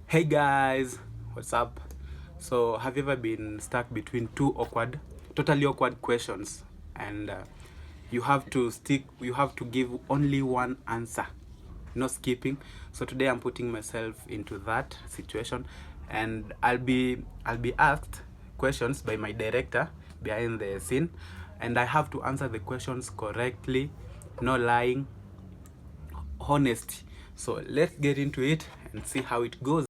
Hey guys, what's up? So, have you ever been stuck between two totally awkward questions, and you have to give only one answer, no skipping. So today I'm putting myself into that situation, and I'll be asked questions by my director behind the scene, and I have to answer the questions correctly, no lying, honesty. So let's get into it and see how it goes.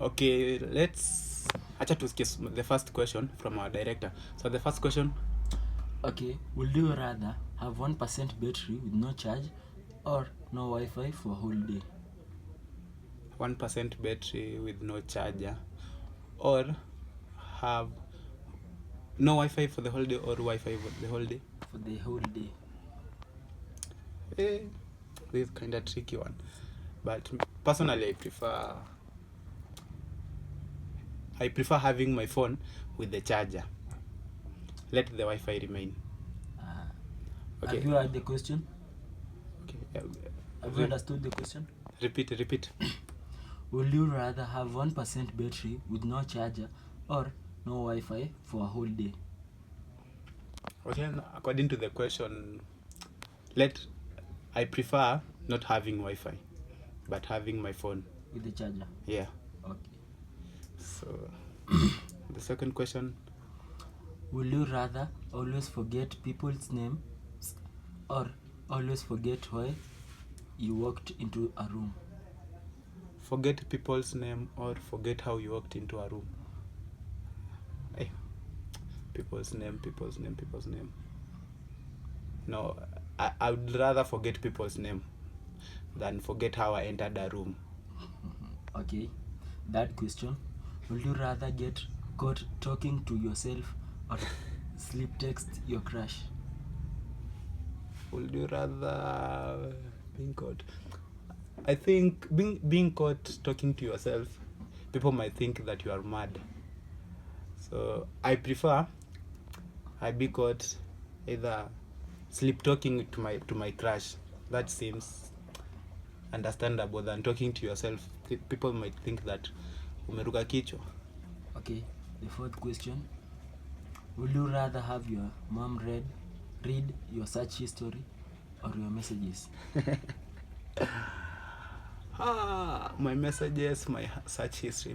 Okay, let's acha tusikie the first question from our director. So the first question, Okay, would you rather have 1% battery with no charge or no Wi-Fi for a whole day? 1% battery with no charger, or have no Wi-Fi for the whole day, or Wi-Fi for the whole day? For the whole day. Eh, this is kind of tricky one, but personally I prefer having my phone with the charger. Let the Wi-Fi remain. Okay. Have you heard the question? Okay. Have you understood the question? Repeat. Would you rather have 1% battery with no charger or no Wi-Fi for a whole day? Okay, according to the question, I prefer not having Wi-Fi, but having my phone. With the charger? Yeah. Okay. So the second question, Would you rather always forget people's names or always forget why you walked into a room? forget people's name or forget how you walked into a room. Hey, people's name. No, I would rather forget people's name than forget how I entered a room. Okay, that question. Would you rather get caught talking to yourself or sleep text your crush? Would you rather being caught? I think being caught talking to yourself, people might think that you are mad. So I prefer I be caught either sleep talking to my crush. That seems understandable than talking to yourself. People might think that umeruka kichwa. Okay, the fourth question. Would you rather have your mom read your search history or your messages? My messages, my search history.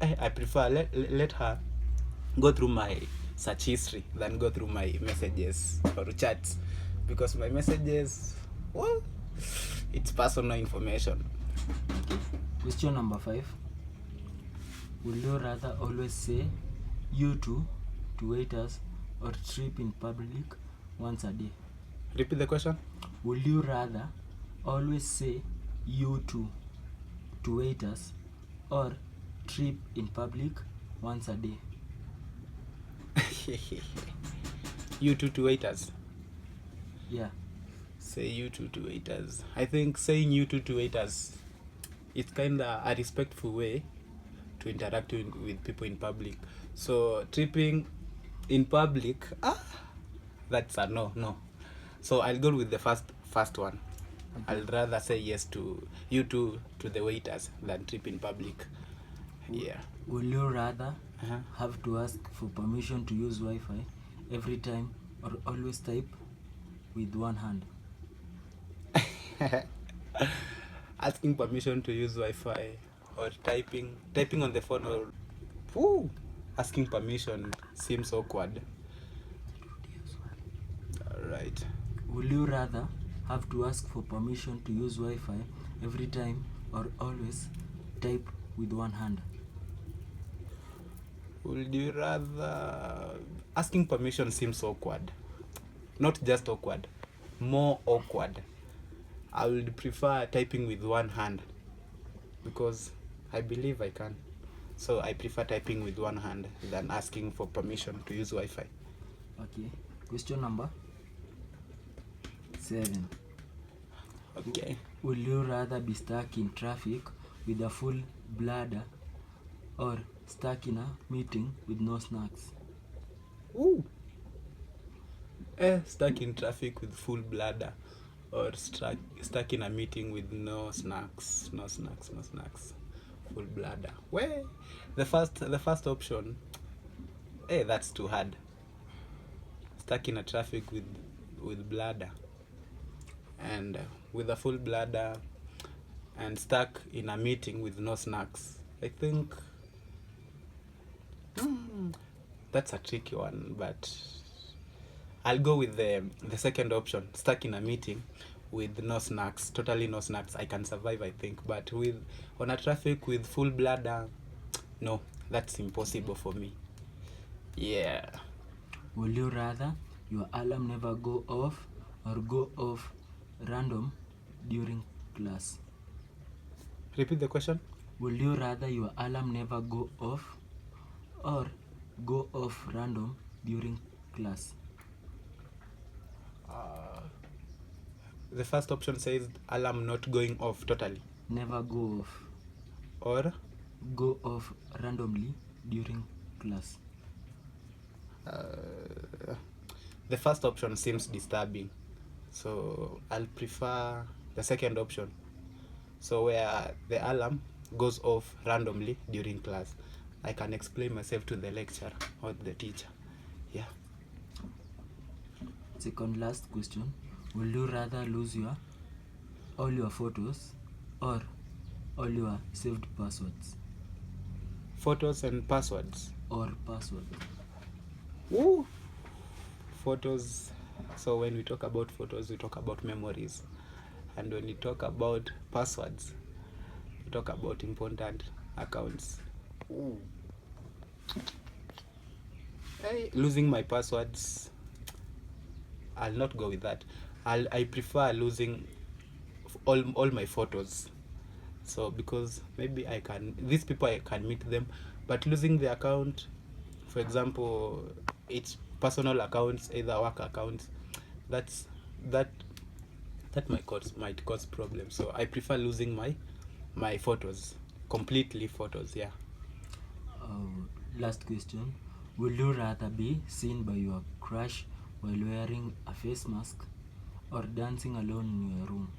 I prefer let her go through my search history than go through my messages or chats, because my messages, well, it's personal information. Okay. Question number 5. Would you rather always say you too to waiters or trip in public once a day? Repeat the question. Would you rather always say you too to waiters or trip in public once a day? You two to waiters. Yeah. Say you two to waiters. I think saying you two to waiters, it's kind of a respectful way to interact with people in public. So tripping in public, that's a no. So I'll go with the first one. Okay. I'll rather say yes to you two to the waiters than trip in public. Yeah. Will you rather have to ask for permission to use Wi-Fi every time or always type with one hand? Asking permission to use Wi-Fi or typing on the phone, or asking permission seems awkward. Alright. Will you rather have to ask for permission to use Wi-Fi every time or always type with one hand? Would you rather... Asking permission seems awkward. Not just awkward, more awkward. I would prefer typing with one hand because I believe I can. So I prefer typing with one hand than asking for permission to use Wi-Fi. Okay. Question number 7. Okay. Will you rather be stuck in traffic with a full bladder or stuck in a meeting with no snacks? Ooh. Stuck in traffic with full bladder, or stuck in a meeting with no snacks, full bladder. Where the first option, that's too hard. Stuck in a traffic with bladder, and with a full bladder, and stuck in a meeting with no snacks. I think that's a tricky one, but I'll go with the second option. Stuck in a meeting with no snacks, totally no snacks. I can survive, I think. But on a traffic with full bladder, no, that's impossible for me. Yeah. Will you rather your alarm never go off or go off random during class? Repeat the question. Will you rather your alarm never go off or go off random during class? The first option says alarm not going off totally, Never go off. or Go off randomly during class. the first option seems disturbing, so I'll prefer the second option. So where the alarm goes off randomly during class, I can explain myself to the lecturer or the teacher. Yeah. Second last question. Will you rather lose all your photos or all your saved passwords? Photos and passwords. Or password. Woo! Photos. So when we talk about photos, we talk about memories. And when we talk about passwords, we talk about important accounts. Ooh. Hey, losing my passwords, I'll not go with that. I prefer losing all my photos. So because maybe these people I can meet them, but losing the account, for example, it's personal accounts, either work accounts, that might cause problems. So I prefer losing my photos, completely photos. Yeah. Last question. Will you rather be seen by your crush while wearing a face mask or dancing alone in your room?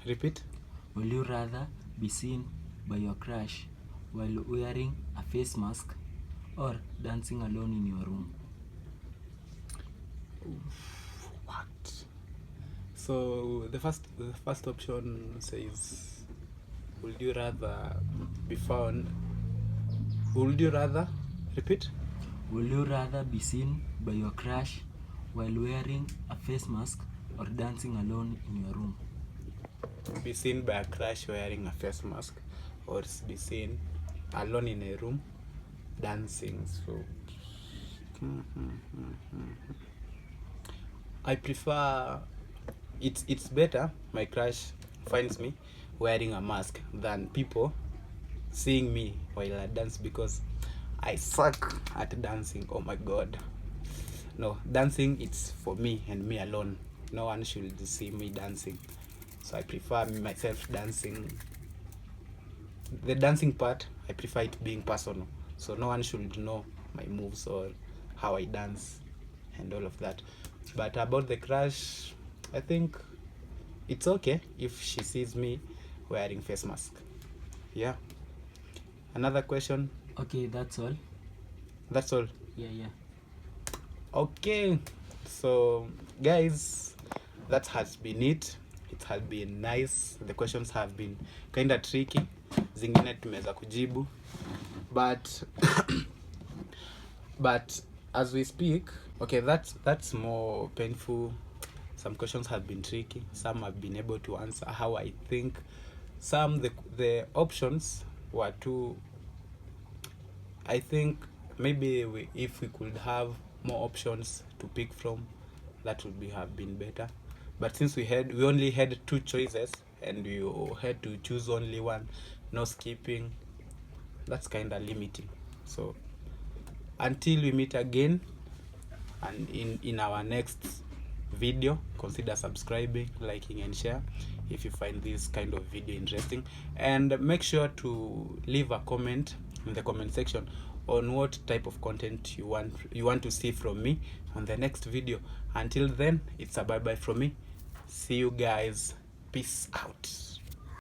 Repeat. Will you rather be seen by your crush while wearing a face mask or dancing alone in your room? What? So the first option says, would you rather be found? Would you rather repeat? Will you rather be seen by your crush while wearing a face mask or dancing alone in your room? Be seen by a crush wearing a face mask, or be seen alone in a room dancing. So I prefer, it's better my crush finds me wearing a mask than people seeing me while I dance, because I suck at dancing. Oh my god. No, dancing it's for me and me alone. No one should see me dancing. So I prefer myself dancing. The dancing part, I prefer it being personal. So no one should know my moves or how I dance and all of that. But about the crush, I think it's okay if she sees me wearing face mask. Yeah. Another question. Okay, that's all. That's all. Yeah. Okay. So guys, that has been it. It has been nice. The questions have been kind of tricky. Zingine tumeweza kujibu. But as we speak, okay, that's more painful. Some questions have been tricky. Some have been able to answer how I think. Some the options were too. I think maybe if we could have more options to pick from, that would have been better. But since we only had two choices and we had to choose only one, no skipping, that's kind of limiting. So until we meet again, and in our next video, consider subscribing, liking and share if you find this kind of video interesting, and make sure to leave a comment in the comment section on what type of content you want to see from me on the next video. Until then, it's a bye bye from me. See you guys. Peace out.